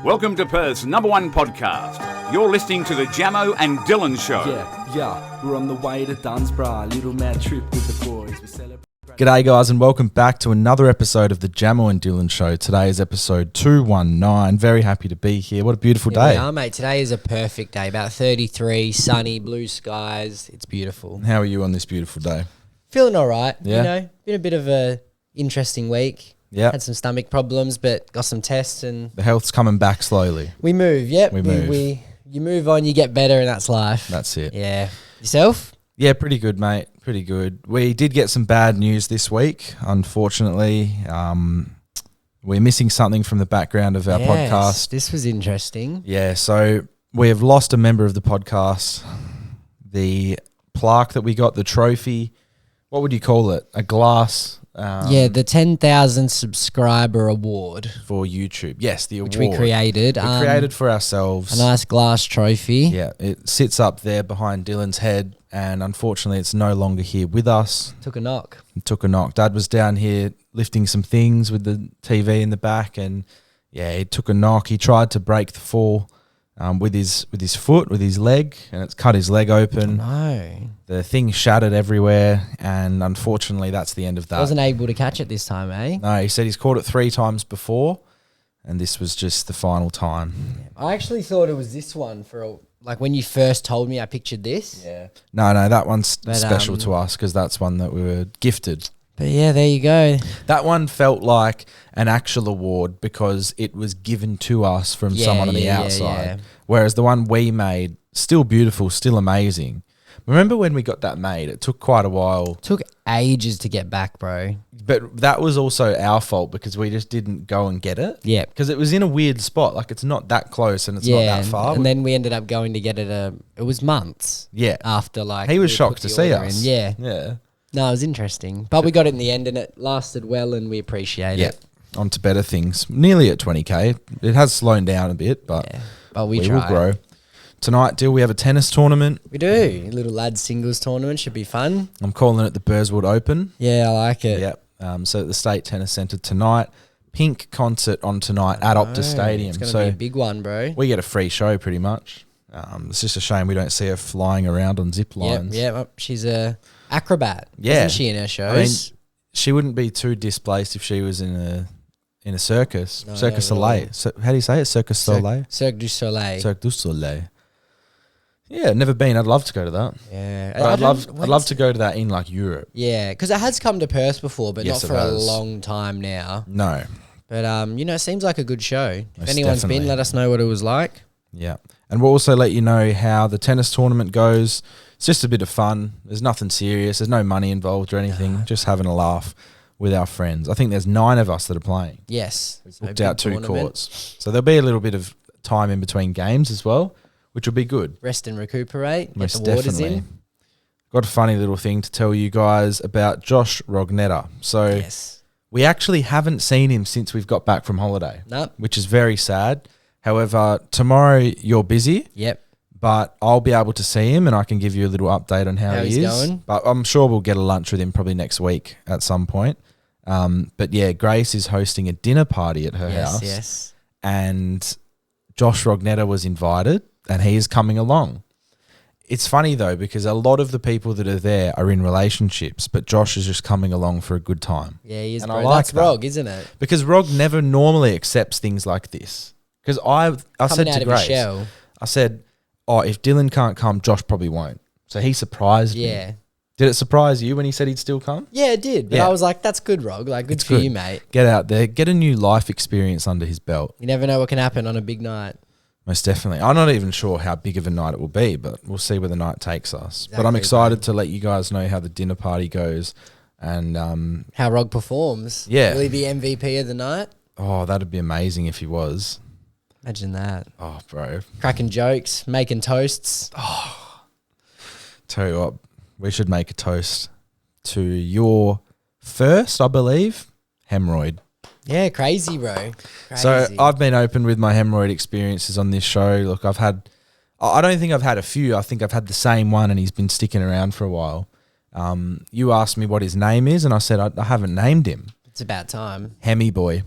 Welcome to Perth's #1 podcast. You're listening to the Jamo and Dylan Show. Yeah, we're on the way to Dunsborough, little mad trip with the boys. We celebrate. G'day guys and welcome back to another episode of the Jamo and Dylan Show. Today is episode 219. Very happy to be here. What a beautiful day. We are, mate. Today is a perfect day. About 33, sunny, blue skies. It's beautiful. How are you on this beautiful day? Feeling all right. Yeah. You know, been a bit of a interesting week. Yeah. Had some stomach problems, but got some tests and The health's coming back slowly. we move. Yep. We move. You move on, you get better, and that's life. That's it. Yeah. Yourself? Yeah, pretty good, mate. Pretty good. We did get some bad news this week, unfortunately. We're missing something from the background of our Yes, podcast. this was interesting. Yeah, so we have lost a member of the podcast. The plaque that we got, the trophy, what would you call it? A glass... Yeah, the 10,000 subscriber award, for YouTube. Yes, the award. which we created. We created for ourselves. A nice glass trophy. Yeah, it sits up there behind Dylan's head, and unfortunately it's no longer here with us. Took a knock. It took a knock. Dad was down here lifting some things with the TV in the back, and yeah, he took a knock. He tried to break the fall with his foot, with his leg, and it's cut his leg open. No. The thing shattered everywhere, and unfortunately that's the end of that. Wasn't able to catch it this time, eh? No, he said he's caught it 3 times before, and this was just the final time. I actually thought it was this one like when you first told me, I pictured this. Yeah. No, that one's But, special to us because that's one that we were gifted. But yeah, there you go. That one felt like an actual award because it was given to us from someone on the outside. yeah. Whereas the one we made, still beautiful, still amazing. Remember when we got that made? It took quite a while. Took ages to get back, bro. But that was also our fault because we just didn't go and get it. Yeah. Because it was in a weird spot. Like it's not that close and it's not that far. And then we ended up going to get it. It was months. Yeah. After like He was we shocked put to the see order us. in. Yeah. Yeah. No, it was interesting. But we got it in the end and it lasted well and we appreciate Yeah. it. On to better things. Nearly at 20K. It has slowed down a bit, but Yeah. But we will try. grow. Tonight, Dill, we have a tennis tournament. We do. A little lads singles tournament should be fun. I'm calling it the Burswood Open. Yeah, I like it. Yep. So at the State Tennis Centre tonight. Pink concert on tonight at Optus Stadium. It's going to So be a big one, bro. we get a free show pretty much. It's just a shame we don't see her flying around on zip lines. Yeah. She's a acrobat. Yeah. Isn't she in her shows? I mean, she wouldn't be too displaced if she was in a circus. No, Circus not at Soleil. So, how do you say it? Circus Soleil? Cirque du Soleil. Cirque du Soleil. Yeah, never been. I'd love to go to that. Yeah. But I'd love to go to that in like Europe. Yeah, because it has come to Perth before, but Yes, not it for a has. long time now. No. But, it seems like a good show. If Most anyone's definitely. been, let us know what it was like. Yeah. And we'll also let you know how the tennis tournament goes. It's just a bit of fun. There's nothing serious. There's no money involved or anything. Just having a laugh with our friends. I think there's 9 of us that are playing. Yes. So Booked big out 2 tournament. courts. So there'll be a little bit of time in between games as well, which will be good. Rest and recuperate. Most get the waters definitely. in. Got a funny little thing to tell you guys about Josh Rognetta. So Yes. we actually haven't seen him since we've got back from holiday, Nope. which is very sad. However, tomorrow you're busy, Yep. but I'll be able to see him and I can give you a little update on how he he's is. going. But I'm sure we'll get a lunch with him probably next week at some point. But yeah, Grace is hosting a dinner party at her house. Yes. And Josh Rognetta was invited and he is coming along. It's funny though, because a lot of the people that are there are in relationships, but Josh is just coming along for a good time. Yeah, he is, And bro. I like That's that. Rog, isn't it? Because Rog never normally accepts things like this. Because I said Coming out to of his Grace, shell. I said, oh, if Dylan can't come, Josh probably won't. So he surprised me. Yeah. Did it surprise you when he said he'd still come? Yeah, it did. But Yeah. I was like, that's good, Rog. Like, good It's for good. you, mate. Get out there, get a new life experience under his belt. You never know what can happen on a big night. Most definitely. I'm not even sure how big of a night it will be, but we'll see where the night takes us. But I'm Exactly, excited to let you guys know how the dinner party goes. And, How Rog performs. Yeah. Will he be MVP of the night? oh, that'd be amazing if he was. Imagine that. Oh, bro. Cracking jokes, making toasts. Tell you what, we should make a toast to your first, I believe, hemorrhoid. Yeah, crazy, bro. Crazy. So I've been open with my hemorrhoid experiences on this show. Look, I don't think I've had a few. I think I've had the same one and he's been sticking around for a while. You asked me what his name is and I said I haven't named him. It's about time. Hemi boy.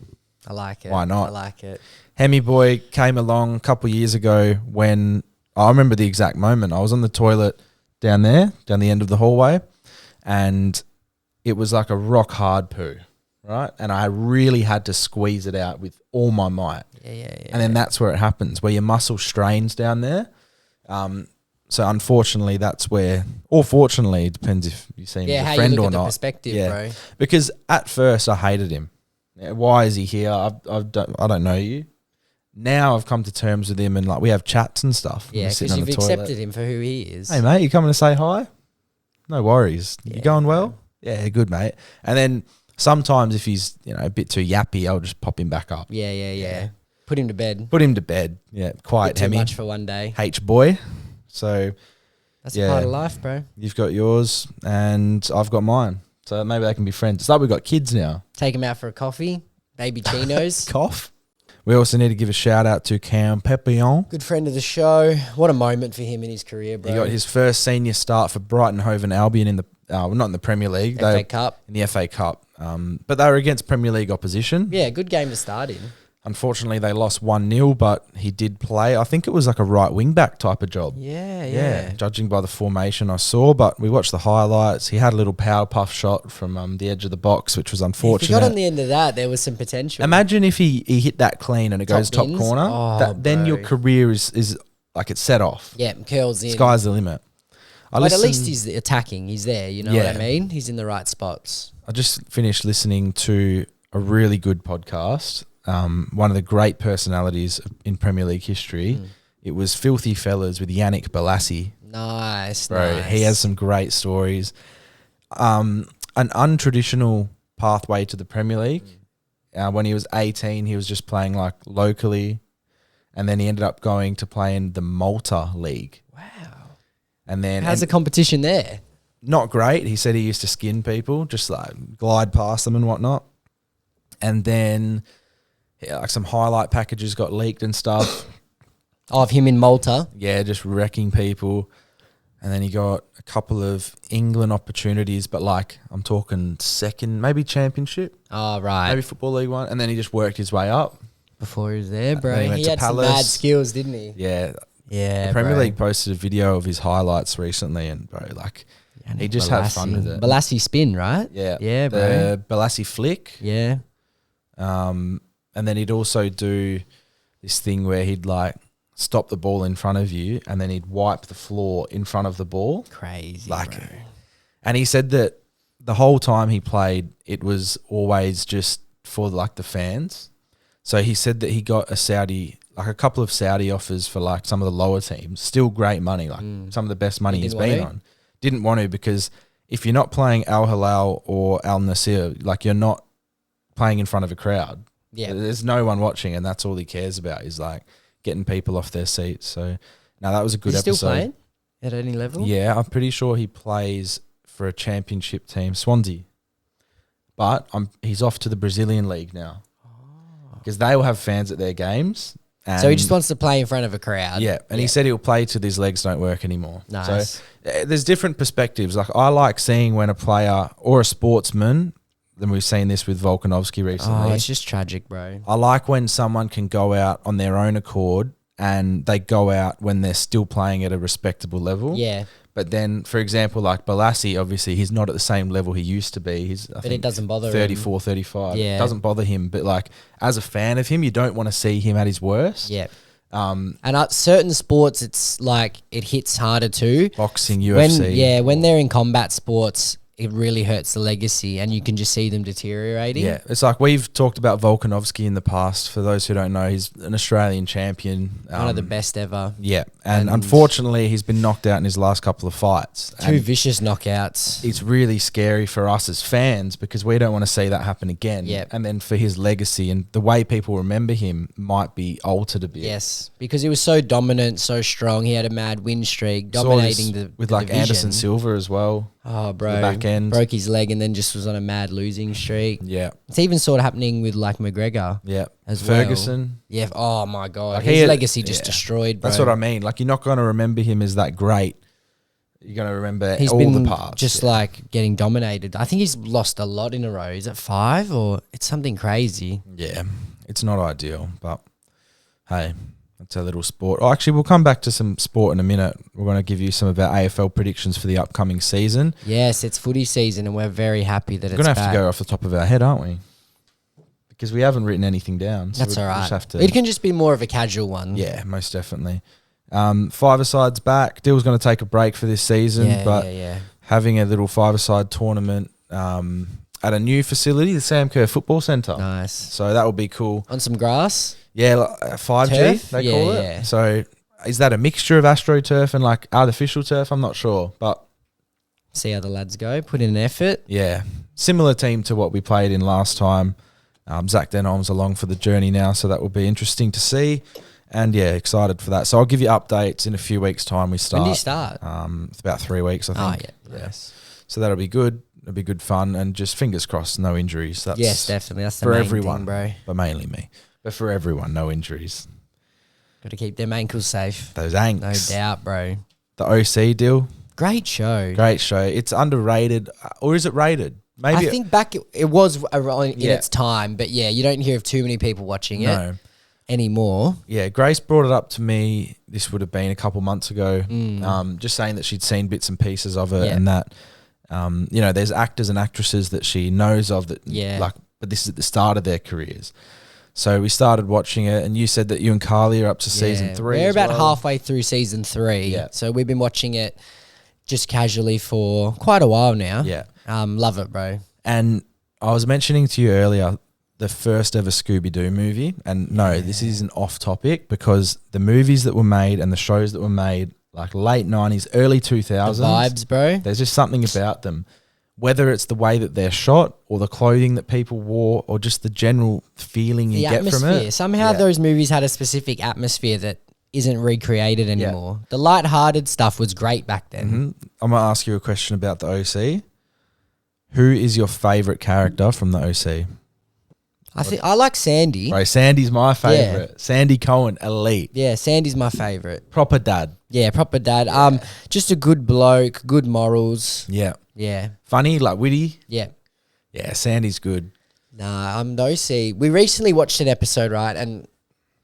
I like it. Why not? I like it. Hemi boy came along a couple of years ago when I remember the exact moment. I was on the toilet down the end of the hallway, and it was like a rock hard poo, right? And I really had to squeeze it out with all my might. Yeah. And then that's where it happens, where your muscle strains down there. So unfortunately, that's where, or fortunately, it depends if you see him as how a friend you look or at the not. perspective, bro. Because at first I hated him. Yeah, why is he here? I don't know you. Now I've come to terms with him, and like we have chats and stuff. Yeah, because you've accepted him for who he is. Hey mate, you coming to say hi? No worries. Yeah, you going well? Yeah, good mate. And then sometimes if he's a bit too yappy, I'll just pop him back up. Yeah. Put him to bed. Put him to bed. Yeah, quiet Too Hemi. much for one day. H boy. So That's a part of life, bro. you've got yours and I've got mine. So maybe they can be friends. It's like we've got kids now. Take him out for a coffee. Baby chinos. Cough. We also need to give a shout out to Cam Papillon. Good friend of the show. What a moment for him in his career, bro. He got his first senior start for Brighton Hove and Albion in the not in the Premier League, FA Cup. In the FA Cup. But they were against Premier League opposition. Yeah, good game to start in. Unfortunately, they lost 1-0, but he did play. I think it was like a right wing back type of job. Yeah. Judging by the formation I saw, but we watched the highlights. He had a little power puff shot from the edge of the box, which was unfortunate. If he got on the end of that, there was some potential. Imagine if he hit that clean and it goes top bins. corner. Oh, Then your bro. career is like it's set off. Yeah, curls in. Sky's the limit. But at least he's attacking. He's there. You know what I Yeah. mean? He's in the right spots. I just finished listening to a really good podcast. One of the great personalities in Premier League history. It was Filthy Fellas with Yannick Bolasie. Nice, Bro, nice. he has some great stories. An untraditional pathway to the Premier League. When he was 18, he was just playing like locally, and then he ended up going to play in the Malta League. Wow. And then How's the competition there? not great. He said he used to skin people, just like glide past them and whatnot. And then like some highlight packages got leaked and stuff. Of him in Malta. Yeah, just wrecking people. And then he got a couple of England opportunities, but like I'm talking second, maybe championship, Oh, right. maybe Football League 1. And then he just worked his way up. Before he was there, bro. then he went He to had some Palace. mad skills, didn't he? Yeah. Yeah, The Premier bro. League posted a video of his highlights recently, and bro, like he just had fun with it. Bolasie spin, right? Yeah. Yeah, bro. The Bolasie flick. Yeah. And then he'd also do this thing where he'd like stop the ball in front of you and then he'd wipe the floor in front of the ball. Crazy, Like, bro. and he said that the whole time he played, it was always just for like the fans. So he said that he got a couple of Saudi offers for like some of the lower teams, still great money, like some of the best money he's been on. Didn't want to, because if you're not playing Al Hilal or Al Nassr, like you're not playing in front of a crowd. Yeah. There's no one watching, and that's all he cares about is like getting people off their seats. So now that was a good Is he episode. still playing at any level? Yeah, I'm pretty sure he plays for a championship team, Swansea. But he's off to the Brazilian league now, because they will have fans at their games. And So he just wants to play in front of a crowd. yeah, and he said he'll play till his legs don't work anymore. Nice. So there's different perspectives. Like I like seeing when a player or a sportsman, then we've seen this with Volkanovski recently. Oh, it's just tragic, bro. I like when someone can go out on their own accord, and they go out when they're still playing at a respectable level. Yeah. But then, for example, like Bolasie, obviously he's not at the same level he used to be. He's I think it doesn't bother him. 34, 35. Yeah. It doesn't bother him. But like as a fan of him, you don't want to see him at his worst. Yeah. And certain sports, it's like it hits harder too. Boxing, UFC. When they're in combat sports, it really hurts the legacy, and you can just see them deteriorating. Yeah, it's like we've talked about Volkanovski in the past. For those who don't know, he's an Australian champion. One of the best ever. Yeah, and unfortunately, he's been knocked out in his last couple of fights. Two And vicious knockouts. it's really scary for us as fans, because we don't want to see that happen again. Yep. And then for his legacy and the way people remember him might be altered a bit. Yes, because he was so dominant, so strong. He had a mad win streak, Saw dominating this the with the like division. Anderson Silva as well. Oh, bro. the back end. Broke his leg and then just was on a mad losing streak. Yeah, It's even sort of happening with like McGregor. yeah. As Ferguson. Yeah. Oh, my God. Like, His he had- legacy just yeah. destroyed, bro. That's what I mean. Like, you're not going to remember him as that great. You're going to remember He's all been the parts. just yeah. like getting dominated. I think he's lost a lot in a row. Is it 5 or it's something crazy? Yeah. it's not ideal, but hey, it's a little sport. Oh, actually, we'll come back to some sport in a minute. We're going to give you some of our AFL predictions for the upcoming season. Yes, it's footy season, and we're very happy that We're it's going to have back. to go off the top of our head, aren't we? Because we haven't written anything down. So That's we'll all right. just have to, It can just be more of a casual one. yeah, most definitely. Five-a-side's back. Dill's going to take a break for this season, but having a little five-a-side tournament at a new facility, the Sam Kerr Football Centre. Nice. So that would be cool. On some grass? Yeah, like 5G, Turf? they Yeah, call it. yeah. So is that a mixture of AstroTurf and like artificial turf? I'm not sure, but See how the lads go. Put in an effort. yeah, similar team to what we played in last time. Zach Denholm's along for the journey now, so that will be interesting to see. And yeah, excited for that. So I'll give you updates in a few weeks' time. We start. When do you start? It's about 3 weeks, I think. Oh, yeah. Nice. So that'll be good. It'll be good fun, and just fingers crossed, no injuries. That's Yes, definitely. That's the for main everyone, thing, bro. but mainly me. But for everyone, no injuries. Got to keep them ankles safe. Those No anks. doubt, bro. The OC deal, Great show. great show. It's underrated, or is it rated? Maybe I think back it was around in Yeah. its time, but yeah, you don't hear of too many people watching it no. anymore. Yeah, Grace brought it up to me. This would have been a couple months ago. Mm. Just saying that she'd seen bits and pieces of it, Yeah. and that there's actors and actresses that she knows of that, Yeah. but this is at the start of their careers. So we started watching it, and you said that you and Carly are up to season 3. We're as about well. halfway through season 3. Yeah. So we've been watching it just casually for quite a while now. Yeah, Love it, bro. and I was mentioning to you earlier the first ever Scooby-Doo movie, and no, this isn't off topic because the movies that were made and the shows that were made, like late 90s, early 2000s, The vibes, bro. there's just something about them. Whether it's the way that they're shot or the clothing that people wore or just the general feeling you The get from atmosphere. it. Somehow Yeah. those movies had a specific atmosphere that isn't recreated anymore. The light-hearted stuff was great back then. Mhm. I'm going to ask you a question about the OC. Who is your favourite character from the OC? I think I like Sandy. Right, Sandy's my favourite. Sandy Cohen, elite. Yeah, Sandy's my favorite. Proper dad. Yeah, proper dad. Just a good bloke, good morals. Yeah. Yeah, Funny, like witty. yeah. Yeah, Sandy's good. Nah, I'm no see. We recently watched an episode, right, and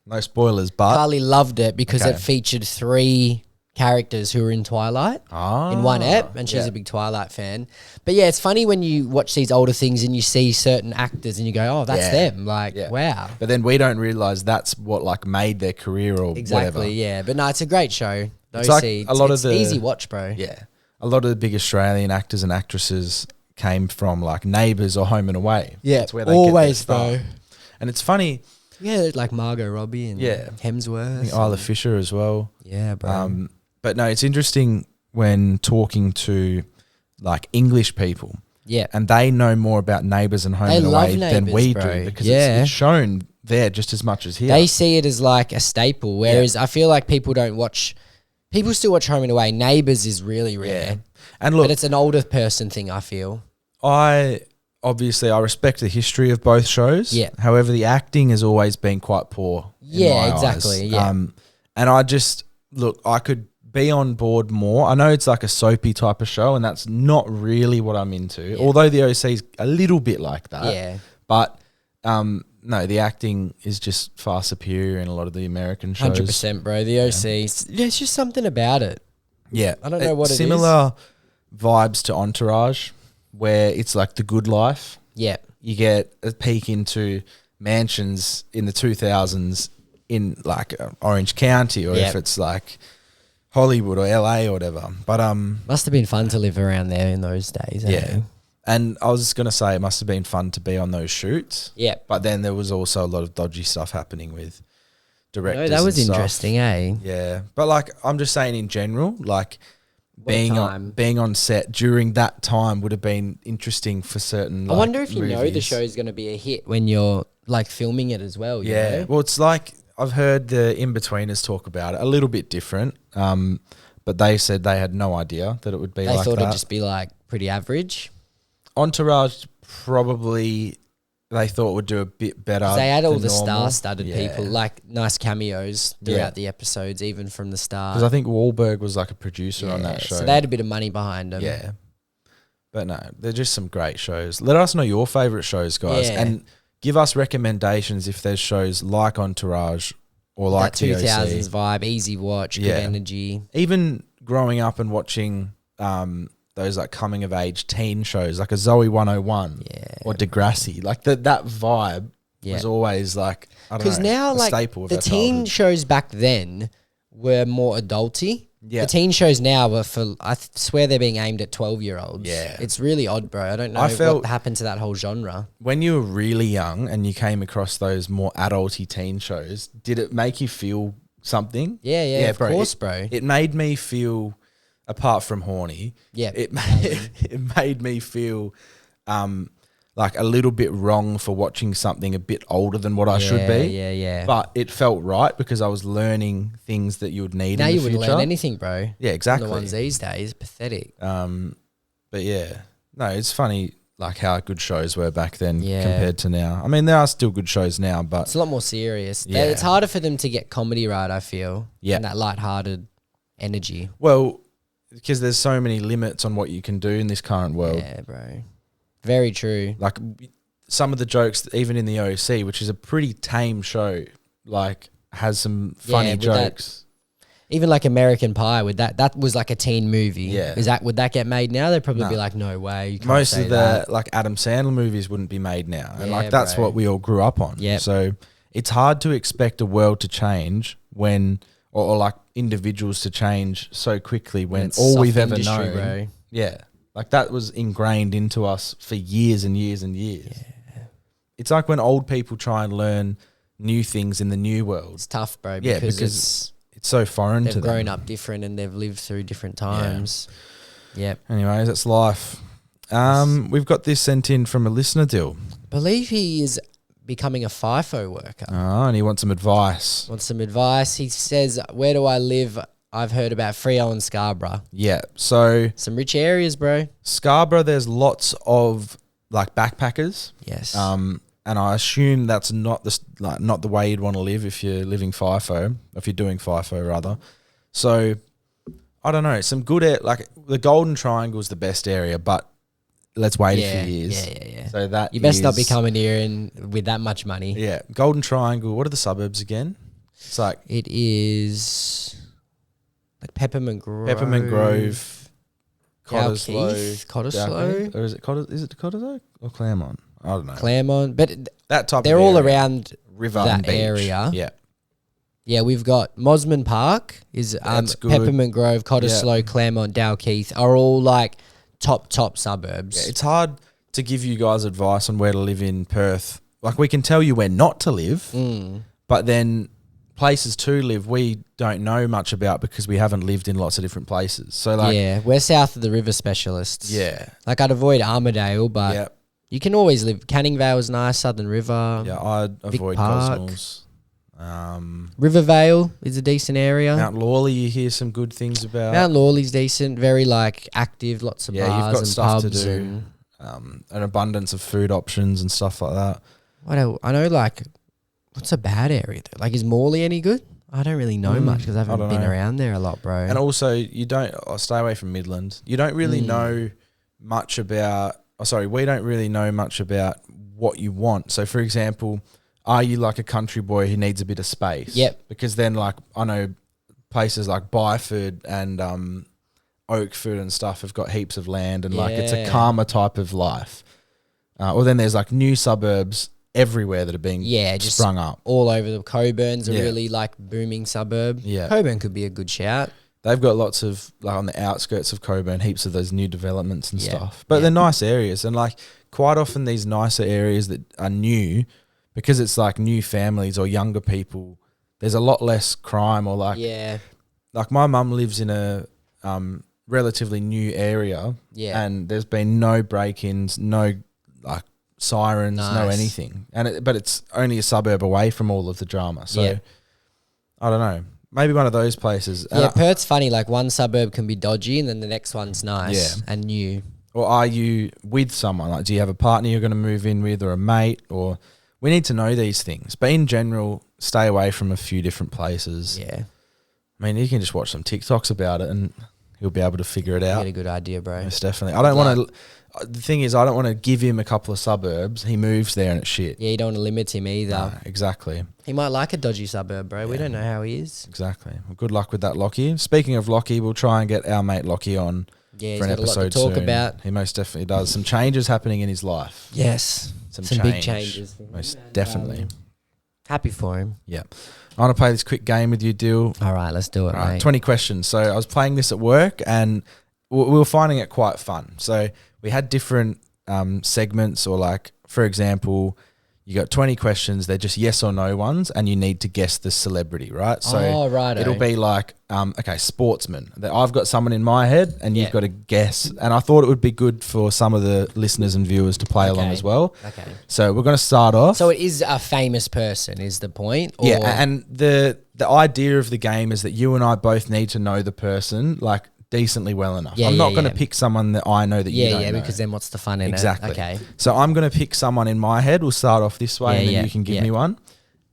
No spoilers, but... Carly loved it because Okay. it featured 3 characters who were in Twilight in one ep, and she's yeah. a big Twilight fan. But yeah, it's funny when you watch these older things and you see certain actors and you go, "Oh, that's Yeah. them!" Like, Yeah. wow, But then we don't realise that's what like made their career or exactly. whatever. Yeah, but no, it's a great show. It's like a lot of it's the- easy watch, bro. Yeah. A lot of the big Australian actors and actresses came from like Neighbours or Home and Away. Yeah, That's where they always, get their start. bro. And it's funny, Yeah, like Margot Robbie and Yeah. I Hemsworth. think Isla Fisher as well. Yeah, bro. But no, it's interesting when talking to like English people yeah, and they know more about Neighbours and Home They and love Away than Neighbours, we bro. do because Yeah. it's shown there just as much as here. they see it as like a staple, whereas I feel like people don't watch. People still watch Home and Away. Neighbours is really rare. Yeah. And look, But it's an older person thing, I feel. I respect the history of both shows. Yeah. However, the acting has always been quite poor. in Yeah, my exactly, eyes. yeah. And I just look, I could be on board more. I know it's like a soapy type of show, and that's not really what I'm into. Yeah. Although the OC's a little bit like that. Yeah. But no, the acting is just far superior in a lot of the American shows. 100%, bro. The OC, there's just something about it. Yeah. I don't know what it is. Similar vibes to Entourage, where it's like the good life. Yeah. You get a peek into mansions in the 2000s in like Orange County, or if Yep. it's like Hollywood or LA or whatever. But Must have been fun to live around there in those days. yeah. And I was just going to say it must have been fun to be on those shoots. Yeah. But then there was also a lot of dodgy stuff happening with No, directors. that was and stuff. interesting, eh? Yeah. But like I'm just saying in general, like being time? on set during that time would have been interesting for certain. I like, wonder if you know the movies. show's going to be a hit when you're like filming it as well. You Yeah. know? Well, it's like I've heard the in-betweeners talk about it a little bit different. But they said they had no idea that it would be They like thought that. it'd just be like pretty average. Entourage probably they thought would do a bit better. They had all than the normal. star-studded Yeah. people, like nice cameos throughout Yeah. the episodes, even from the start. Because I think Wahlberg was like a producer on that show. So they had a bit of money behind them. Yeah. But no, they're just some great shows. Let us know your favourite shows, guys. Yeah. And give us recommendations if there's shows like Entourage or like that 2000s TOC. vibe, easy watch, good energy. Even growing up and watching those like coming of age teen shows like a Zoe 101 or Degrassi, like that vibe was always like, I don't know, because now a like staple of the our teen childhood. shows back then were more adulty. Yeah. The teen shows now were for, I swear they're being aimed at 12-year-olds. Yeah. It's really odd, bro. I don't know I felt- what happened to that whole genre. When you were really young and you came across those more adulty teen shows, did it make you feel something? Yeah, of course, bro. It made me feel, apart from horny, Yeah, it made me feel like a little bit wrong for watching something a bit older than what I should be. Yeah. But it felt right because I was learning things that you would need Now in the you future. wouldn't learn anything, bro. Yeah, exactly. The ones these days, pathetic. But yeah, no, it's funny like how good shows were back then Yeah. compared to now. I mean, there are still good shows now, but It's a lot more serious. Yeah. It's harder for them to get comedy right, I feel. Yeah. And that lighthearted energy. well, because there's so many limits on what you can do in this current world. Yeah, bro. Very true. Like some of the jokes, even in the OC, which is a pretty tame show, like has some funny with that- jokes. Even like American Pie, with that was like a teen movie. Yeah. Would that get made now? They'd probably No. be like, no way. You can't Most say of the that. like Adam Sandler movies wouldn't be made now, and Yeah, like that's bro. what we all grew up on. Yep. So it's hard to expect a world to change when, or like individuals to change so quickly when It's all soft we've ever industry, known. bro. Yeah, like that was ingrained into us for years and years and years. Yeah. It's like when old people try and learn new things in the new world. It's tough, bro. Yeah, Because, because it's so foreign to they've grown them. up different and they've lived through different times. Yep. Anyways, that's life. We've got this sent in from a listener, Dill. Believe he is becoming a FIFO worker. Oh, and he wants some advice. Wants some advice. He says, where do I live? I've heard about Freo and Scarborough. Yeah, so Some rich areas, bro. Scarborough, there's lots of like backpackers. Yes. And I assume that's not the way you'd want to live if you're living FIFO, if you're doing FIFO rather. So I don't know, some good like the Golden Triangle is the best area, but let's wait a few years. Yeah. So that You best not is- be coming here and with that much money. Yeah, Golden Triangle. What are the suburbs again? It's like It is like Peppermint Grove. Cottesloe, Cottesloe. or is it Cottesloe or Claremont? I don't know. Claremont. But That type. they're of all area. around River that and beach. area. Yeah, Yeah, we've got Mosman Park is That's good. Peppermint Grove, Cottesloe, Claremont, Dalkeith are all like top suburbs. yeah. It's hard to give you guys advice on where to live in Perth. Like we can tell you where not to live, but then places to live we don't know much about because we haven't lived in lots of different places. So like, yeah, we're south of the river specialists. yeah, Like I'd avoid Armidale, but yeah, you can always live. Canning Vale's nice, Southern River. yeah. I'd Vic avoid Park. Cosmos. Rivervale is a decent area. Mount Lawley, you hear some good things about. Mount Lawley's decent, very like active, lots of Yeah, you've bars got and stuff to pubs do. and An abundance of food options and stuff like that. what else? I know like what's a bad area though? Like is Morley any good? I don't really know much because I haven't don't been know. around there a lot, bro. And also, you don't stay away from Midland. You don't really know much about. We don't really know much about what you want. So, for example, are you like a country boy who needs a bit of space? Yep. Because then, like I know places like Byford and Oakford and stuff have got heaps of land, and like it's a Yeah. calmer type of life. Or then there's like new suburbs everywhere that are being just sprung up. all over the Coburn's a Yeah. really like booming suburb. Yeah. Coburn could be a good shout. They've got lots of, like on the outskirts of Coburn, heaps of those new developments and Yeah. stuff. But they're nice areas. And like quite often these nicer areas that are new, because it's like new families or younger people, there's a lot less crime or like, Yeah. like my mum lives in a relatively new area Yeah. and there's been no break-ins, no like sirens, no Nice. anything. But it's only a suburb away from all of the drama. So Yeah. I don't know. Maybe one of those places. And Yeah, Perth's funny. Like one suburb can be dodgy, and then the next one's nice Yeah. and new. Or are you with someone? Like, do you have a partner you're going to move in with or a mate? Or we need to know these things. But in general, stay away from a few different places. Yeah, I mean, you can just watch some TikToks about it and he'll be able to figure it You out. get a good idea, bro. Most definitely. I don't want to. The thing is, I don't want to give him a couple of suburbs. He moves there and it's shit. Yeah, you don't want to limit him either. No, exactly. He might like a dodgy suburb, bro. We don't know how he is. Exactly. Well, good luck with that, Lockie. Speaking of Lockie, we'll try and get our mate Lockie on Yeah, for he's an got a lot episode to talk soon. about. He most definitely does. Some changes happening in his life. Yes. Some big changes. Most definitely. Happy for him. Yeah. I want to play this quick game with you, Dill. All right, let's do it, All right, mate. 20 questions. So I was playing this at work and we were finding it quite fun. So we had different segments, or like, for example, you got 20 questions. They're just yes or no ones, and you need to guess the celebrity, right? So righto. it'll be like, okay, sportsman. I've got someone in my head, and you've got to guess. And I thought it would be good for some of the listeners and viewers to play along as well. Okay. So we're going to start off. So it is a famous person, is the point? Or Yeah, and the idea of the game is that you and I both need to know the person like decently well enough. Yeah, I'm not yeah, going to yeah. pick someone that I know that you don't know. because then what's the fun in Exactly. it? Okay. So I'm going to pick someone in my head. We'll start off this way, and then you can give me one.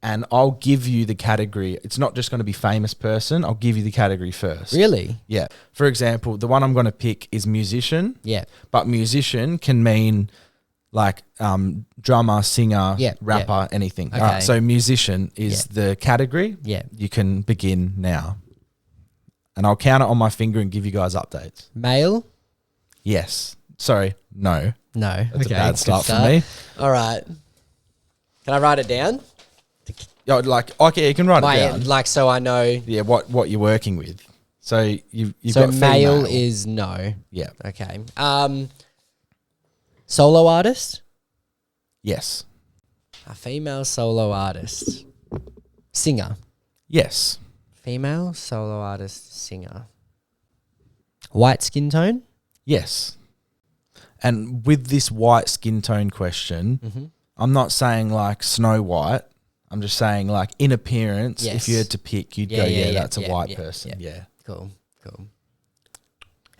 And I'll give you the category. It's not just going to be famous person. I'll give you the category first. Really? Yeah. For example, the one I'm going to pick is musician. Yeah. But musician can mean like drummer, singer, rapper, anything. Okay. All right, so musician is the category. Yeah. You can begin now. And I'll count it on my finger and give you guys updates. Male? Yes. Sorry. No. No. That's Okay, a bad good start for me. All right. Can I write it down? Yeah, like, okay, you can write it down. Like, so I know. Yeah, what you're working with. So you've So got male female. is no. Yeah. Okay. Solo artist? Yes. A female solo artist. Singer. Yes. Female solo artist, singer. White skin tone? Yes. And with this white skin tone question, I'm not saying like Snow White. I'm just saying like in appearance, if you had to pick, you'd go, that's a white person. Yeah. Cool.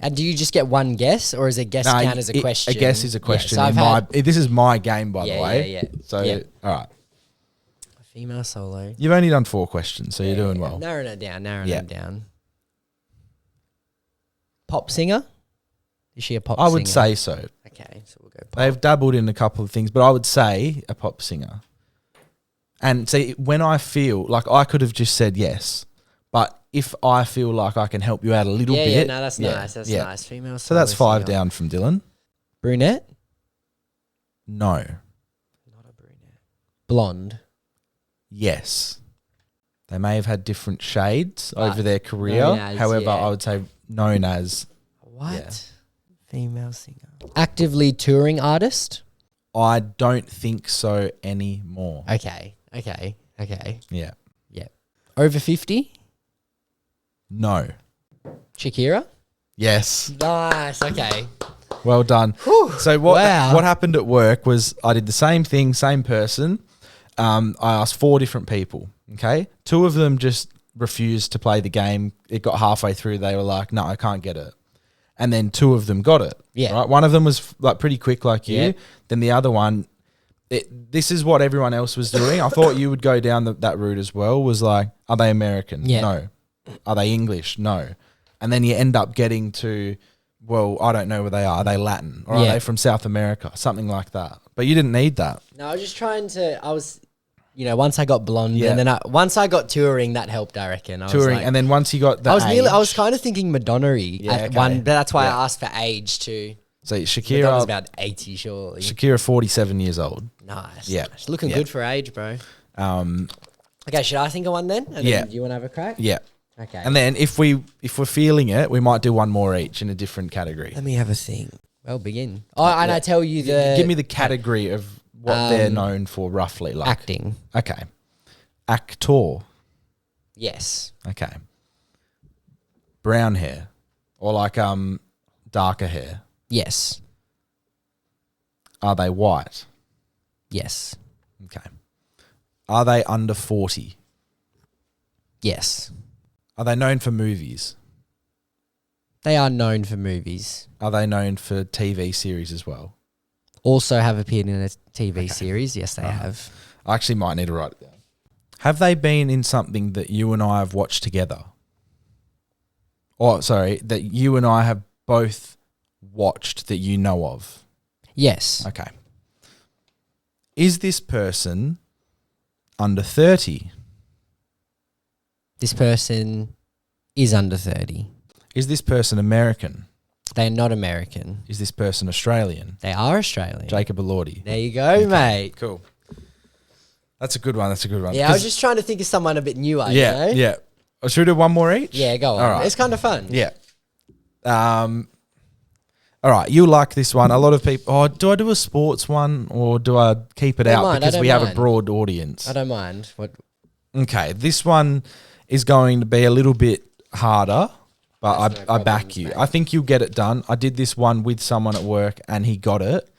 And do you just get one guess, or is a guess count as a question? A guess is a question. So This is my game, by the way. Yeah. So, all right. A female solo. You've only done 4 questions, so you're doing well. Narrowing it down. Pop singer? Is she a pop singer? I would say so. Okay, so we'll go pop. They've dabbled in a couple of things, but I would say a pop singer. And see, when I feel like I could have just said yes, but if I feel like I can help you out a little bit. Yeah, no, that's nice. That's nice. Female So that's solo 5 singer. down from Dylan. Brunette? No. Not a brunette. Blonde? Yes. They may have had different shades But over their career. known as, However, yeah. I would say known as. What? Yeah. Female singer. Actively touring artist? I don't think so anymore. Okay. Yeah. Over 50? No. Shakira? Yes. Nice. Okay. Well done. So what happened at work was I did the same thing, same person. I asked 4 different people. Okay. 2 of them just refused to play the game. It got halfway through. They were like, no, I can't get it. And then 2 of them got it. Yeah. Right. One of them was like pretty quick like you. Yeah. Then the other one, this is what everyone else was doing. I thought you would go down that route as well. Was like, are they American? Yeah. No. Are they English? No. And then you end up getting to, well, I don't know where they are. Are they Latin? Or are they from South America? Something like that. But you didn't need that. No, I was just trying to. Once I got blonde, Yeah. and then once I got touring, that helped. I reckon. Touring, and then once you got the I was kind of thinking Madonna-y at okay. one, but that's why Yeah. I asked for age too. So Madonna's Shakira, about 80, surely. Shakira, 47 years old. Nice. Yeah. She's looking Yeah. good for age, bro. Um, Okay, should I think of one then? And Yeah. then do you want to have a crack? yeah. Okay. And then if we're feeling it, we might do one more each in a different category. Let me have a think. Well, begin. Oh, and I tell you Give me the category of what they're known for roughly. Like acting. Okay. Actor. Yes. Okay. Brown hair. Or like darker hair. Yes. Are they white? Yes. Okay. Are they under 40? Yes. Are they known for movies? They are known for movies. Are they known for TV series as well? Also have appeared in a TV series. Yes, they have. I actually might need to write it down. Have they been in something that you and I have watched together? that you and I have both watched that you know of. Yes. Okay. Is this person under 30? This person is under 30. Is this person American? They are not American. Is this person Australian? They are Australian. Jacob Elordi. There you go, mate. Cool. That's a good one. Yeah, I was just trying to think of someone a bit newer. Yeah, you know? yeah. Should we do one more each? Yeah, go on. All right. It's kind of fun. Yeah. All right, you like this one. A lot of people. Oh, do I do a sports one or do I keep it out because we have a broad audience? I don't mind. What? Okay, this one is going to be a little bit harder, but I back you. mate. I think you'll get it done. I did this one with someone at work and he got it,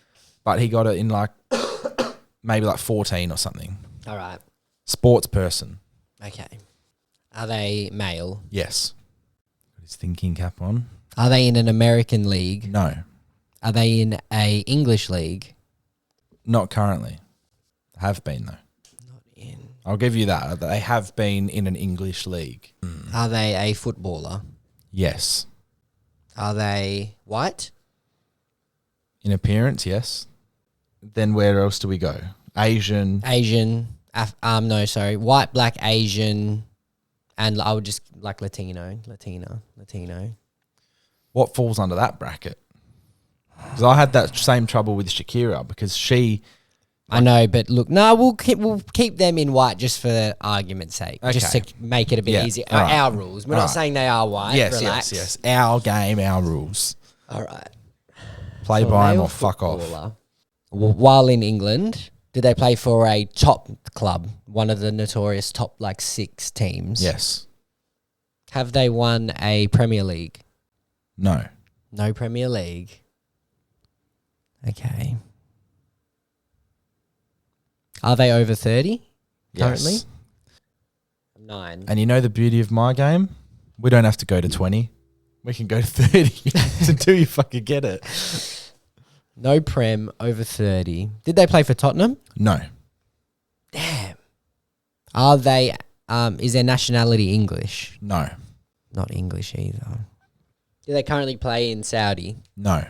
but he got it in like maybe like 14 or something. All right. Sports person. Okay. Are they male? Yes. Got his thinking cap on. Are they in an American league? No, Are they in a English league? not currently. Have been though. Not in. I'll give you that. They have been in an English league. Are they a footballer? Yes. Are they white? In appearance, yes. Then where else do we go? Asian. Asian? No, sorry. White, black, Asian, and I would just like Latino. What falls under that bracket? Because I had that same trouble with Shakira because she... I know, but look, no, we'll keep them in white just for argument's sake, just to Okay. make it a bit Yeah, easier. all right. Our rules. We're All not right. saying they are white. Yes, Relax. yes. Our game, our rules. All right. Play So by them male or fuck off. footballer. While in England, did they play for a top club, one of the notorious top like 6 teams? Yes. Have they won a Premier League? No. No Premier League. Okay. Are they over 30 currently? Yes. 9. And you know the beauty of my game? We don't have to go to 20. We can go to 30 until you fucking get it. No Prem, over 30. Did they play for Tottenham? No. Damn. Are they, is their nationality English? No. Not English either. Do they currently play in Saudi? No.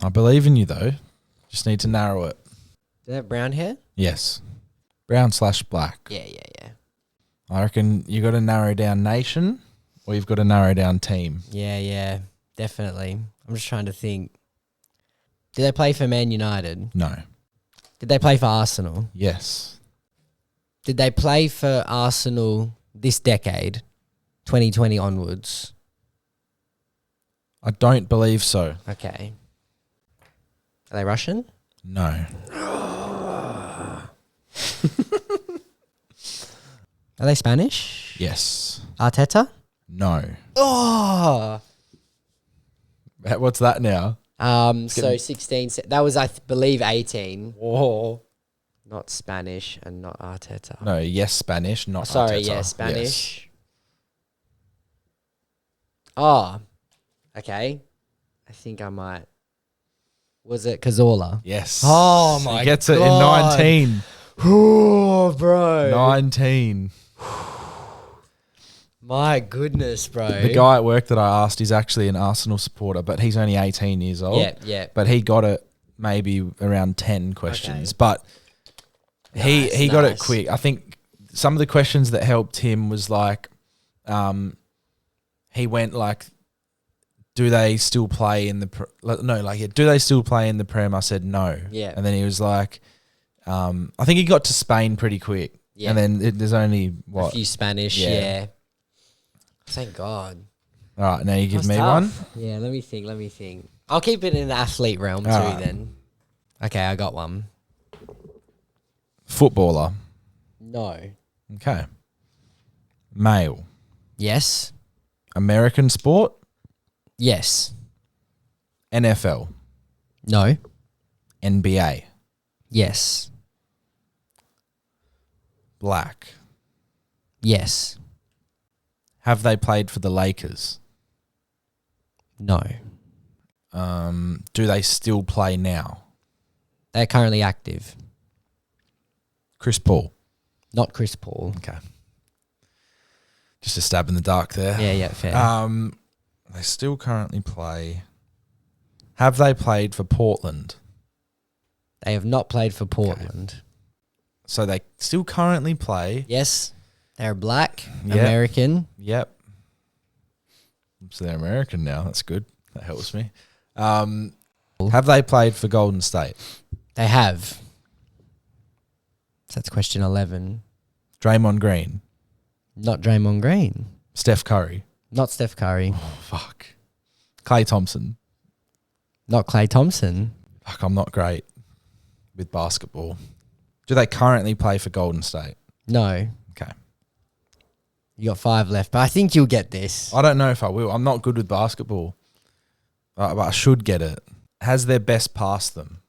I believe in you though. Just need to narrow it. Do they have brown hair? Yes. Brown/black. Yeah. I reckon you got to narrow down nation or you've got to narrow down team. Yeah, definitely. I'm just trying to think. Did they play for Man United? No. Did they play for Arsenal? Yes. Did they play for Arsenal this decade, 2020 onwards? I don't believe so. Okay. Are they Russian? No. Are they Spanish? Yes. Arteta? No. Oh! What's that now? So 16, that was, I believe, 18. Whoa. Not Spanish and not Arteta. No, yes, Spanish, not Sorry, Arteta. yeah, Yes. Spanish. Oh, okay. I think I might. Was it Cazorla? Yes. Oh, He my gets it God. in 19. Oh, bro. 19. My goodness, bro. The guy at work that I asked is actually an Arsenal supporter, but he's only 18 years old. Yeah. But he got it maybe around 10 questions. But he got it Nice. quick. I think some of the questions that helped him was like, he went like, do they still play in the do they still play in the Prem? I said no. Yeah. And then he was like, I think he got to Spain pretty quick. Yeah. And then there's only A what? few Spanish, Yeah. yeah. Thank God. All right, now you give That's me tough. one. Yeah, let me think. I'll keep it in the athlete realm too Alright. then. Okay, I got one. Footballer. No. Okay. Male. Yes. American sport. Yes. NFL. No. NBA. Yes. Black. Yes. Have they played for the Lakers? No. Do they still play now? They're currently active. Chris Paul. Not Chris Paul. Okay. Just a stab in the dark there. Yeah, fair. They still currently play. Have they played for Portland? They have not played for Portland. So they still currently play. Yes, they're black, Yep. American. Yep. So they're American now. That's good. That helps me. Have they played for Golden State? They have. So that's question 11. Draymond Green. Not Draymond Green. Steph Curry. Not Steph Curry. Oh, fuck. Klay Thompson. Not Klay Thompson. Fuck, I'm not great with basketball. Do they currently play for Golden State? No. Okay. You got 5 left, but I think you'll get this. I don't know if I will. I'm not good with basketball. But I should get it. Has their best passed them?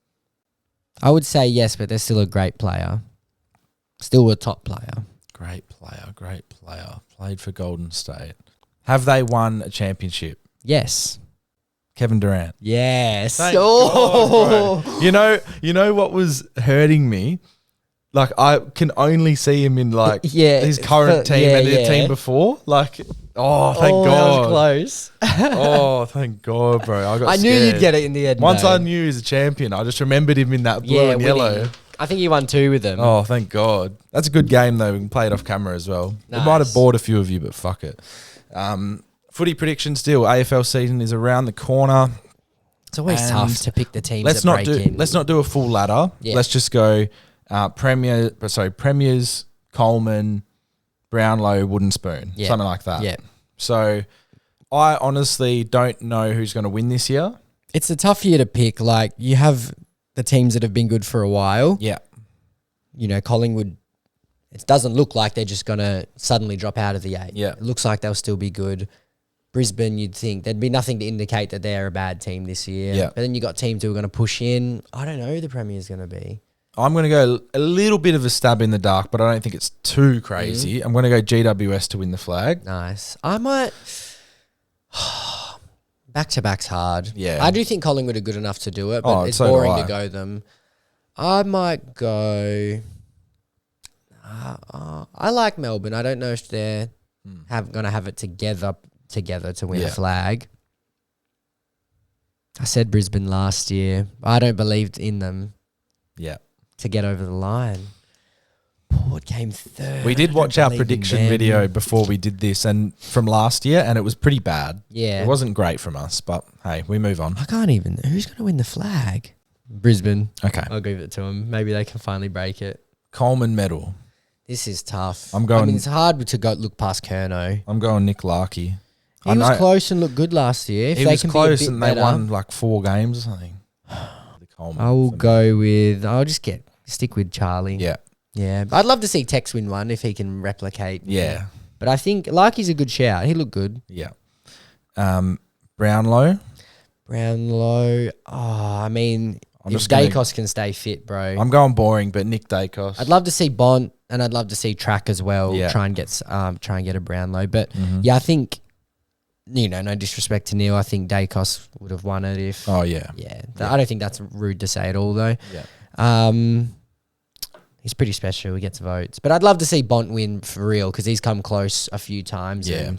I would say yes, but they're still a great player. Still a top player. Great player, great player. Played for Golden State. Have they won a championship? Yes. Kevin Durant. Yes. Thank Oh. God, bro. You know what was hurting me? Like, I can only see him in, like, Yeah, his current team and the team before. Like, oh, thank That was God. close. Oh, thank God, bro. I got I knew scared. you'd get it in the end. Once though. I knew he was a champion, I just remembered him in that blue and winning. yellow. I think he won 2 with them. Oh, thank God. That's a good game, though. We can play it off camera as well. It Nice. might have bored a few of you, but fuck it. Footy prediction still. AFL season is around the corner. It's always And tough to pick the teams Let's that not break do. in. Let's not do a full ladder. Yeah. Let's just go Premiers, Coleman, Brownlow, Wooden Spoon, Yeah. something like that. Yeah. So I honestly don't know who's going to win this year. It's a tough year to pick. Like, you have the teams that have been good for a while. Yeah. You know, Collingwood, it doesn't look like they're just going to suddenly drop out of the 8. Yeah. It looks like they'll still be good. Brisbane, you'd think there'd be nothing to indicate that they're a bad team this year. Yeah. But then you got teams who are going to push in. I don't know who the Premier's going to be. I'm going to go a little bit of a stab in the dark, but I don't think it's too crazy. I'm going to go GWS to win the flag. Nice. I might... Back-to-back's hard. Yeah. I do think Collingwood are good enough to do it, but Oh, it's so do boring I. to go them. I might go... I like Melbourne. I don't know if they're going to have it together to win Yeah. a flag. I said Brisbane last year. I don't believe in them Yeah. to get over the line. Port came third. We did I don't watch our believe in prediction them. video before we did this and from last year, and it was pretty bad. Yeah. It wasn't great from us, but hey, we move on. I can't even... Who's going to win the flag? Brisbane. Okay. I'll give it to them. Maybe they can finally break it. Coleman medal. This is tough. I'm going- I mean, it's hard to go look past Kerno. I'm going Nick Larkey. He was close and looked good last year. If He they was can close be a bit and better, they won like 4 games or something. The Coleman I will for me. go with... I'll just stick with Charlie. Yeah. Yeah. I'd love to see Tex win one if he can replicate. Yeah. But I think Larky's a good shout. He looked good. Yeah. Brownlow. Brownlow. Oh, I mean, I'm if just gonna- Dacos can stay fit, bro. I'm going boring, but Nick Dacos. I'd love to see Bont and I'd love to see Track as well. Yeah. Try and get a Brownlow. But yeah, I think, no disrespect to Neil. I think Dacos would have won it if. Oh, yeah. Yeah. I don't think that's rude to say at all, though. Yeah. He's pretty special. He gets votes. But I'd love to see Bont win for real because he's come close a few times. Yeah. And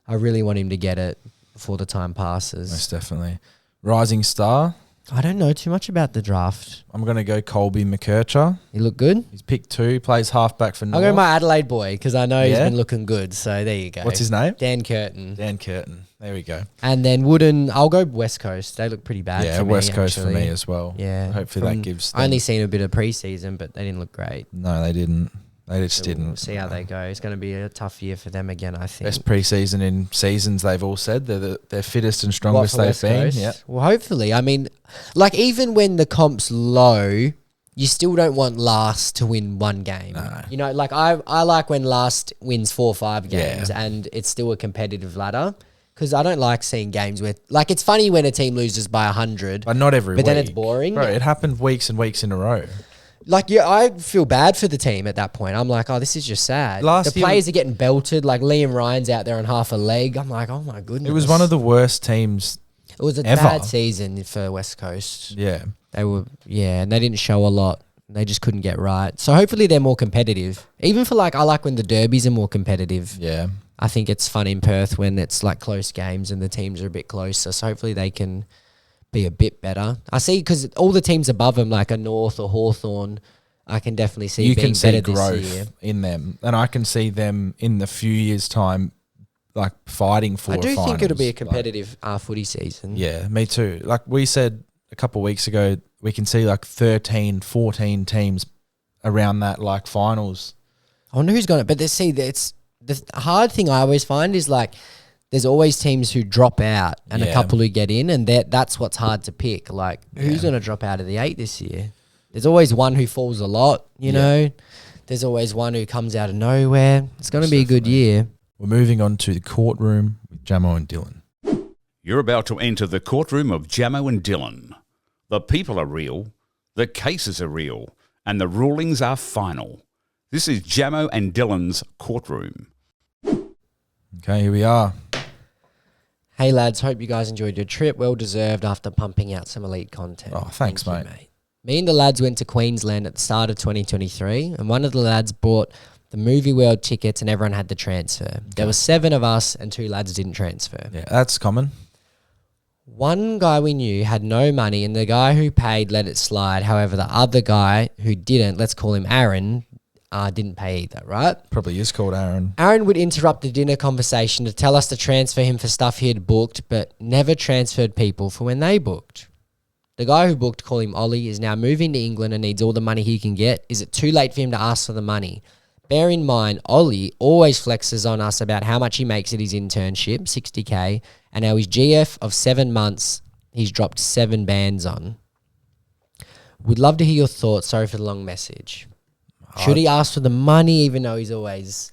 I really want him to get it before the time passes. Most definitely. Rising star. I don't know too much about the draft. I'm going to go Colby McKercher. He looked good. He's picked 2, plays halfback for North. I'll go my Adelaide boy because I know he's Yeah? been looking good. So there you go. What's his name? Dan Curtin. Dan Curtin. There we go. And then Wooden, I'll go West Coast. They look pretty bad Yeah, for me, West Coast actually. for me as well. Yeah. Hopefully From- that gives I only them- seen a bit of preseason, but they didn't look great. No, they didn't. They just So didn't. We'll see how they go. It's going to be a tough year for them again, I think. Best preseason in seasons they've all said. They're their fittest and What, strongest for they've West been. Coast? Yeah. Well, hopefully. I mean, like, even when the comp's low, you still don't want last to win one game. No. You know, like, I like when last wins 4 or 5 Yeah. games and it's still a competitive ladder. Because I don't like seeing games where... Like, it's funny when a team loses by 100. But not every week. But then it's boring. Bro, it happened weeks and weeks in a row. Like, yeah, I feel bad for the team at that point. I'm like, oh, this is just sad. Last The year- players are getting belted. Like, Liam Ryan's out there on half a leg. I'm like, oh, my goodness. It was one of the worst teams. It was a ever. bad season for West Coast. Yeah. They were... Yeah, and they didn't show a lot They just couldn't get right. So hopefully they're more competitive. Even for I like when the derbies are more competitive. Yeah. I think it's fun in Perth when it's close games and the teams are a bit closer. So hopefully they can be a bit better. I see because all the teams above them, like a North or Hawthorn, I can definitely see You being can see better this year. growth in them. And I can see them in the few years' time, fighting for I do think it'll be a finals. competitive footy season. Yeah, me too. Like we said a couple of weeks ago, we can see 13, 14 teams around that finals. I wonder who's going to... But it's the hard thing I always find is there's always teams who drop out and a couple who get in, and that's what's hard to pick. Who's going to drop out of the 8 this year? There's always one who falls a lot, you know. There's always one who comes out of nowhere. It's going to be a good year. We're moving on to the courtroom with Jamo and Dylan. You're about to enter the courtroom of Jamo and Dylan. The people are real, the cases are real, and the rulings are final. This is Jamo and Dylan's courtroom. Okay, here we are. Hey lads, hope you guys enjoyed your trip. Well deserved after pumping out some elite content. Oh, thanks, Thank you, mate. Me and the lads went to Queensland at the start of 2023, and one of the lads bought the Movie World tickets and everyone had to transfer. There were 7 of us and 2 lads didn't transfer. Yeah, that's common. One guy we knew had no money and the guy who paid let it slide. However, the other guy who didn't, let's call him Aaron, didn't pay either, right? Probably is called Aaron. Aaron would interrupt the dinner conversation to tell us to transfer him for stuff he had booked, but never transferred people for when they booked. The guy who booked, call him Ollie, is now moving to England and needs all the money he can get. Is it too late for him to ask for the money? Bear in mind, Ollie always flexes on us about how much he makes at his internship, 60K, and how his GF of 7 months he's dropped 7 bands on. We'd love to hear your thoughts. Sorry for the long message. Should he ask for the money even though he's always...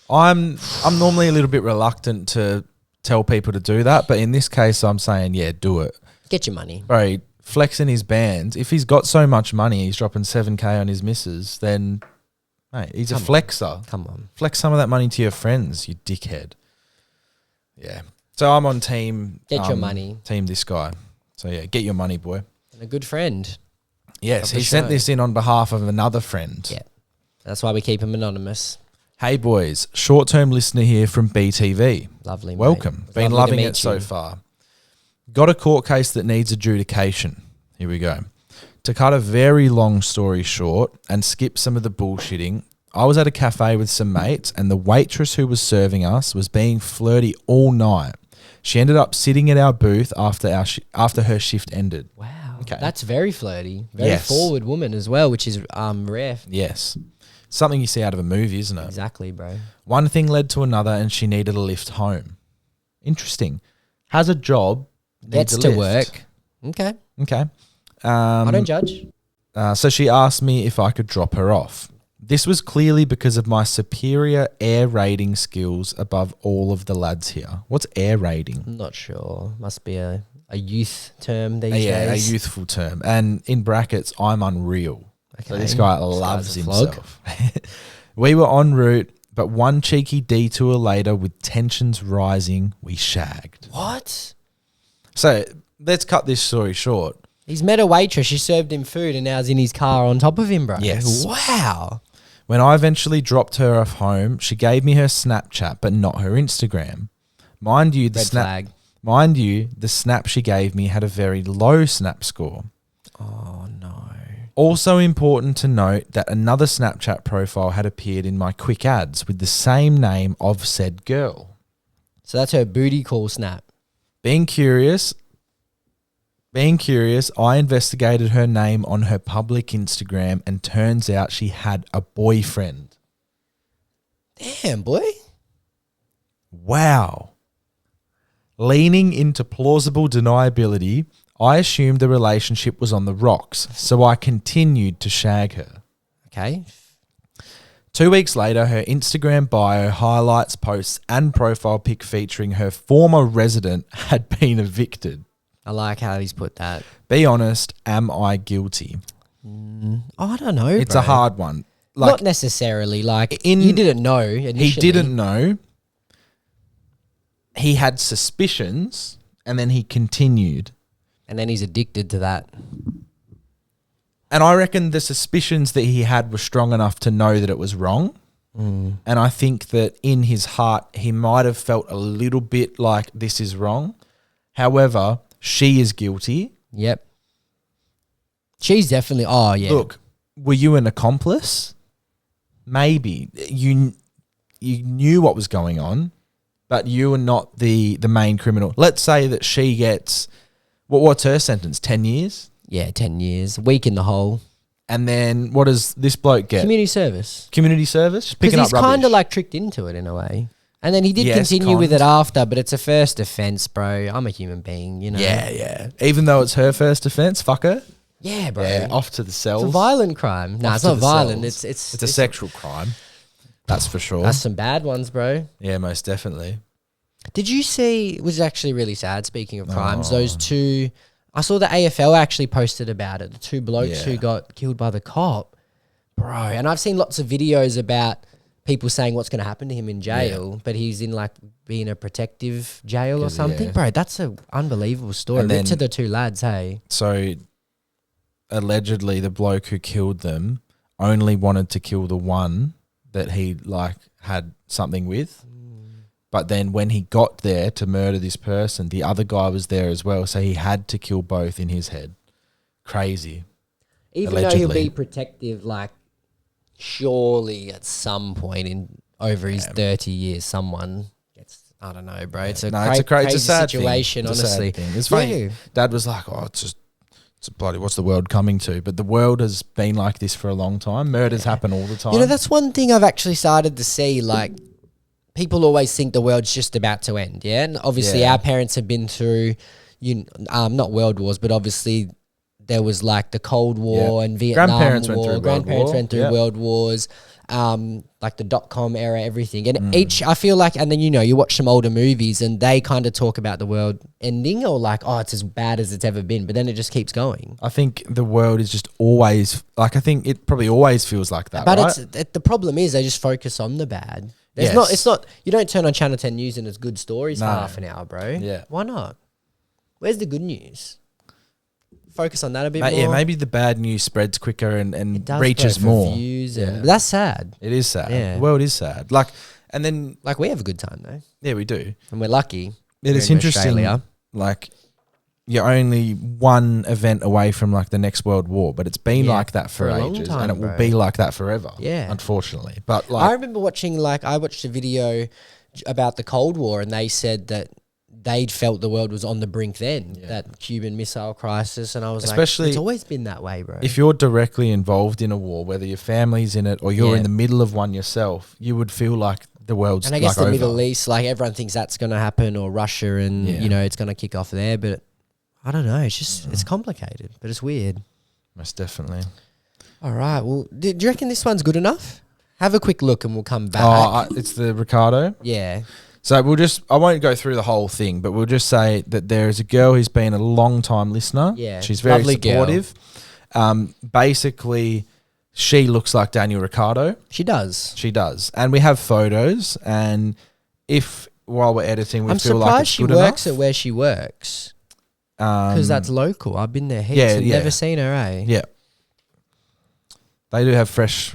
I'm normally a little bit reluctant to tell people to do that, but in this case I'm saying, yeah, do it. Get your money. Bro, flexing his bands. If he's got so much money, he's dropping 7K on his missus, then... Mate, he's a flexer. Come on. Flex some of that money to your friends, you dickhead. Yeah. So I'm on team... Get your money. Team this guy. So yeah, get your money, boy. And a good friend. Yes, Of the he sent show. this in on behalf of another friend. Yeah. That's why we keep him anonymous. Hey boys, short-term listener here from BTV. Lovely, mate. Welcome. It's Been lovely to loving meet it so you. far. Got a court case that needs adjudication. Here we go. To cut a very long story short and skip some of the bullshitting, I was at a cafe with some mates and the waitress who was serving us was being flirty all night. She ended up sitting at our booth after her shift ended. Wow. Okay. That's very flirty. Very Yes. forward woman as well, which is rare. Yes. Something you see out of a movie, isn't it? Exactly, bro. One thing led to another and she needed a lift home. Interesting. Has a job. Gets needs a to lift. work. Okay. Okay. I don't judge. So she asked me if I could drop her off. This was clearly because of my superior air raiding skills above all of the lads here. What's air raiding? I'm not sure. Must be a youth term these Yeah, a days. youthful term. And in brackets, I'm unreal. So Okay. this guy This loves guy's a flog. himself. We were en route, but one cheeky detour later with tensions rising, we shagged. What? So let's cut this story short. He's met a waitress. She served him food and now he's in his car on top of him, bro. Yes. Wow. When I eventually dropped her off home, she gave me her Snapchat, but not her Instagram. Mind you, Red flag. Mind you, the snap she gave me had a very low snap score. Oh, no. Also important to note that another Snapchat profile had appeared in my quick ads with the same name of said girl. So that's her booty call snap. Being curious, I investigated her name on her public Instagram and turns out she had a boyfriend. Damn, boy. Wow. Leaning into plausible deniability, I assumed the relationship was on the rocks, so I continued to shag her. Okay. 2 weeks later, her Instagram bio, highlights, posts, and profile pic featuring her former resident had been evicted. I like how he's put that. Be honest, am I guilty? I don't know, It's bro. a hard one. Not necessarily. in- you didn't know initially. He didn't know. He had suspicions, and then he continued. And then he's addicted to that. And I reckon the suspicions that he had were strong enough to know that it was wrong. And I think that in his heart, he might have felt a little bit like this is wrong. However, she is guilty. Yep. She's definitely. Oh yeah. Look, were you an accomplice? Maybe you knew what was going on, but you were not the main criminal. Let's say that she gets what's her sentence? 10 years. Yeah, 10 years. Week in the hole. And then what does this bloke get? Community service. Community service? Because Picking up he's rubbish. kind of like tricked into it in a way. And then he did Yes, continue with it kind. after, but it's a first offence, bro. I'm a human being, you know. Yeah. Even though it's her first offence, fuck her. Yeah, bro. Yeah, off to the cells. It's a violent crime. No, Off it's to not the violent. cells. It's a sexual crime. That's for sure. That's some bad ones, bro. Yeah, most definitely. Did you see, it was actually really sad, speaking of crimes, Oh. those two, I saw the AFL actually posted about it, the two blokes Yeah. who got killed by the cop. Bro, and I've seen lots of videos about people saying what's going to happen to him in jail, but he's in like being a protective jail or something. yeah. Bro, that's an unbelievable story. And Rip then- to the two lads, hey. So, allegedly, the bloke who killed them only wanted to kill the one that he like had something with. But then when he got there to murder this person, the other guy was there as well. So he had to kill both in his head. Crazy. Even though Allegedly. he'll be protective, like surely at some point in over his 30 years, someone gets, I don't know, bro. It's a, crazy sad situation, thing. It's a sad honestly. thing. It's funny. Yeah. Dad was like, "Oh, it's bloody. What's the world coming to?" But the world has been like this for a long time. Murders happen all the time. You know, that's one thing I've actually started to see. Like, people always think the world's just about to end, yeah? And obviously, Yeah. our parents have been through, not world wars, but obviously there was like the Cold War and Vietnam Grandparents War. went through World Grandparents War. went through Yeah. world wars, like the .com era, everything. And I feel like, and then, you watch some older movies and they kind of talk about the world ending or like, oh, it's as bad as it's ever been. But then it just keeps going. I think the world is just always like. I think it probably always feels like that. But right? the problem is they just focus on the bad. Yes. It's not, you don't turn on Channel 10 News and it's good stories for No. half an hour, bro. Yeah. Why not? Where's the good news? Focus on that a bit more. Yeah, maybe the bad news spreads quicker and It does, reaches bro, for more. views Yeah. but that's sad. It is sad. Yeah. The world is sad. Like, and then Like, we have a good time, though. yeah, we do. And we're lucky. It is in interesting. Australia. Like, you're only one event away from like the next world war, but it's been Yeah, like that for for a long ages, time, and it will bro. be like that forever. Yeah. unfortunately. But I like, remember watching, I watched a video about the Cold War and they said that they'd felt the world was on the brink then, that Cuban Missile Crisis. And I was Especially like, it's always been that way, bro. if you're directly involved in a war, whether your family's in it or you're Yeah. in the middle of one yourself, you would feel like the world's And I guess like the over. Middle East, like everyone thinks that's going to happen, or Russia, and Yeah. it's going to kick off there. But I don't know. It's just it's complicated, but it's weird. Most definitely. All right. Well, do you reckon this one's good enough? Have a quick look, and we'll come back. It's the Ricardo. Yeah. So I won't go through the whole thing, but we'll just say that there is a girl who's been a long time listener. Yeah, She's very lovely girl. supportive. Basically, she looks like Daniel Ricardo. She does. She does. And we have photos, and if while we're editing we I'm feel like surprised it's she good works enough, at where she works because that's local. I've been there heaps and yeah. never seen her, eh? yeah. They do have fresh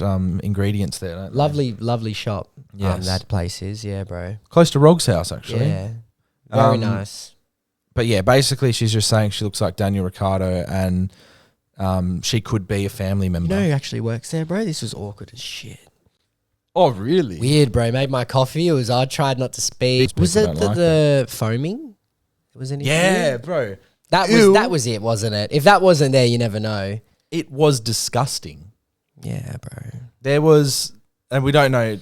ingredients there, don't they? Lovely shop. Yes. That place is, yeah, bro. Close to Rog's house, actually. Yeah. Very Um, nice. But yeah, basically she's just saying she looks like Daniel Ricardo, and she could be a family You member. know who actually works there, bro? This was awkward as shit. Oh, really? Weird, bro. Made my coffee. I tried not to speak. Was it People don't like the foaming? Was it? Yeah, bro. That Ew. was it, wasn't it? If that wasn't there, you never know. It was disgusting. Yeah, bro. There was, and we don't know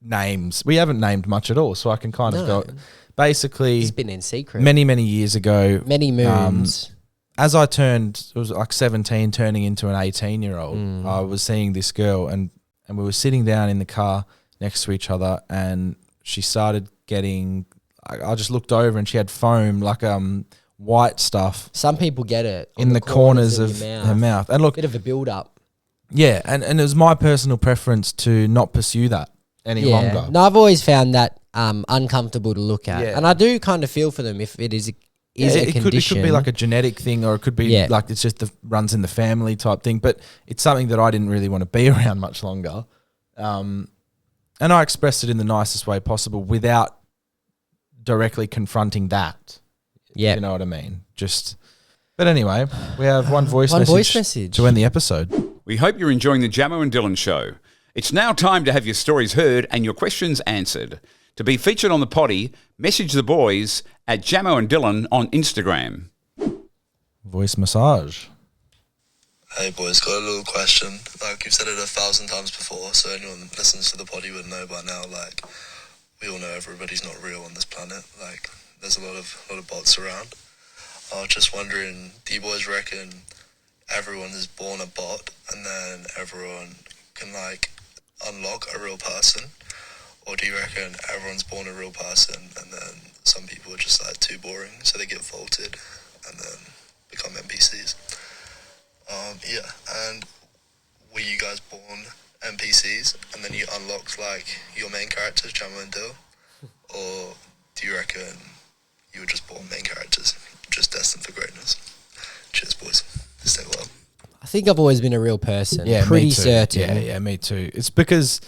names. We haven't named much at all, so I can kind of No. go. Basically, He's been in secret. many years ago, Many moons. as I turned, it was like 17, turning into an 18-year-old, I was seeing this girl, and we were sitting down in the car next to each other, and she started getting, I just looked over and she had foam, like white stuff Some people get it on in the corners of your her mouth. And look, Bit of a build up. yeah, and it was my personal preference to not pursue that any longer. No, I've always found that uncomfortable to look at, Yeah. and I do kind of feel for them if it is is a it condition. could be like a genetic thing, or it could be Yeah. like it's just runs in the family type thing. But it's something that I didn't really want to be around much longer. And I expressed it in the nicest way possible without directly confronting that. Yeah. You know what I mean? But anyway, we have one voice message to end the episode. We hope you're enjoying the Jamo and Dylan show. It's now time to have your stories heard and your questions answered. To be featured on the potty, message the boys at Jamo and Dylan on Instagram. Voice massage. Hey boys, got a little question. Like, you've said it 1,000 times before, so anyone that listens to the potty would know by now. Like, we all know everybody's not real on this planet. Like, there's a lot of bots around. I was just wondering, do you boys reckon everyone is born a bot and then everyone can like unlock a real person? Or do you reckon everyone's born a real person and then some people are just like too boring, so they get vaulted and then become NPCs? Yeah, and were you guys born NPCs and then you unlocked like your main characters, Jamo and Dill? Or do you reckon you were just born main characters, just destined for greatness? Cheers, boys. Stay well. I think I've always been a real person. Yeah, Pretty me too. certain. Yeah, me too. It's because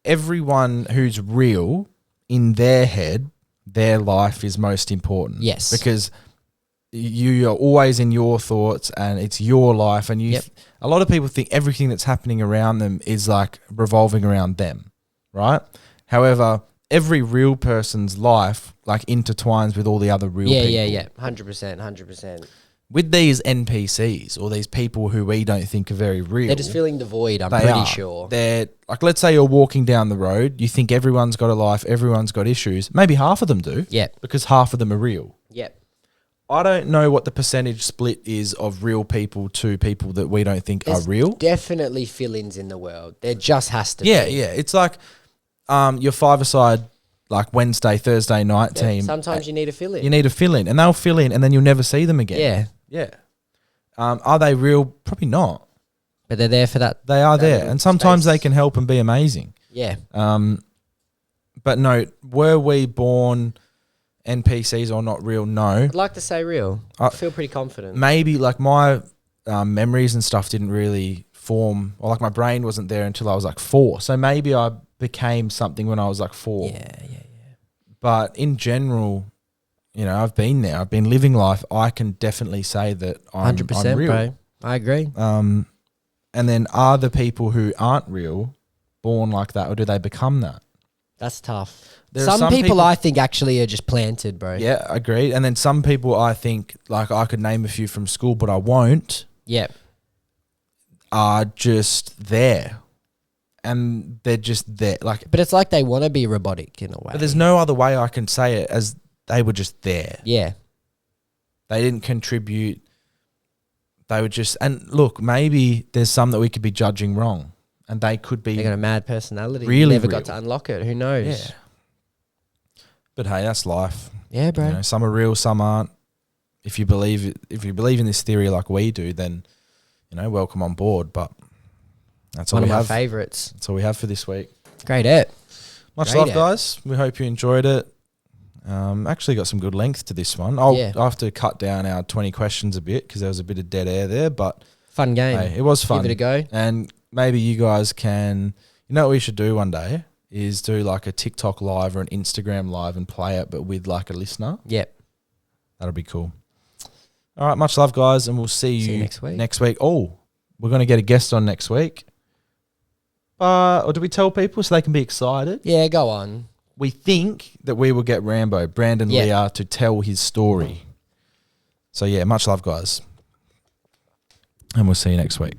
everyone who's real, in their head, their life is most important. Yes. Because you're always in your thoughts and it's your life, and Yep. a lot of people think everything that's happening around them is like revolving around them, right? However, every real person's life like intertwines with all the other real people. Yeah. 100%. With these NPCs or these people who we don't think are very real, They're just filling the void, I'm they pretty are. sure. They're like, let's say you're walking down the road, you think everyone's got a life, everyone's got issues. Maybe half of them do. Yep. Because half of them are real. Yep. I don't know what the percentage split is of real people to people that we don't think There's are real. definitely fill-ins in the world. There just has to Yeah. be. It's like your five-a-side like Wednesday, Thursday night team. Sometimes you need to fill in. You need to fill in, and they'll fill in, and then you'll never see them again. Yeah. Yeah. Are they real? Probably not. But they're there for that. They are that there, little and sometimes space. they can help and be amazing. Yeah. But no, were we born NPCs or not real? No. I'd like to say real. I feel pretty confident. Maybe like my memories and stuff didn't really form, or like my brain wasn't there until I was like 4. So maybe I became something when I was like 4. Yeah. But in general, you know, I've been there. I've been living life. I can definitely say that I'm 100%, real. bro. I agree. And then are the people who aren't real born like that, or do they become that? That's tough. There are Some people I think actually are just planted, bro. Yeah, agreed. And then some people I think, like I could name a few from school, but I won't, Yep. are just there. And they're just there. Like, But it's like they want to be robotic in a way. but there's no other way I can say it as they were just there. Yeah. They didn't contribute. They were just, and look, maybe there's some that we could be judging wrong, and they could be They got a mad personality. Really Never real. got to unlock it. Who knows? Yeah. But hey, that's life. Yeah, bro. You know, some are real, some aren't. If you believe in this theory like we do, then you know, welcome on board. But that's all One we of my have. favourites. That's all we have for this week. Great ep. Much Great love, app. guys. We hope you enjoyed it. Actually got some good length to this one. I'll Yeah. have to cut down our 20 questions a bit because there was a bit of dead air there, but Fun game. hey, it was fun. Give it a go. And maybe you guys can, you know what we should do one day is do like a TikTok live or an Instagram live and play it, but with like a listener. Yep. That'll be cool. All right, much love, guys, and we'll see you next week. Oh, we're going to get a guest on next week. Or do we tell people so they can be excited? Yeah, go on. We think that we will get Brandon Yeah. Lear, to tell his story. So yeah, much love, guys. And we'll see you next week.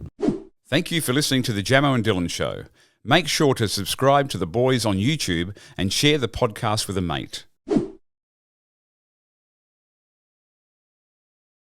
Thank you for listening to the Jamo and Dylan Show. Make sure to subscribe to the boys on YouTube and share the podcast with a mate.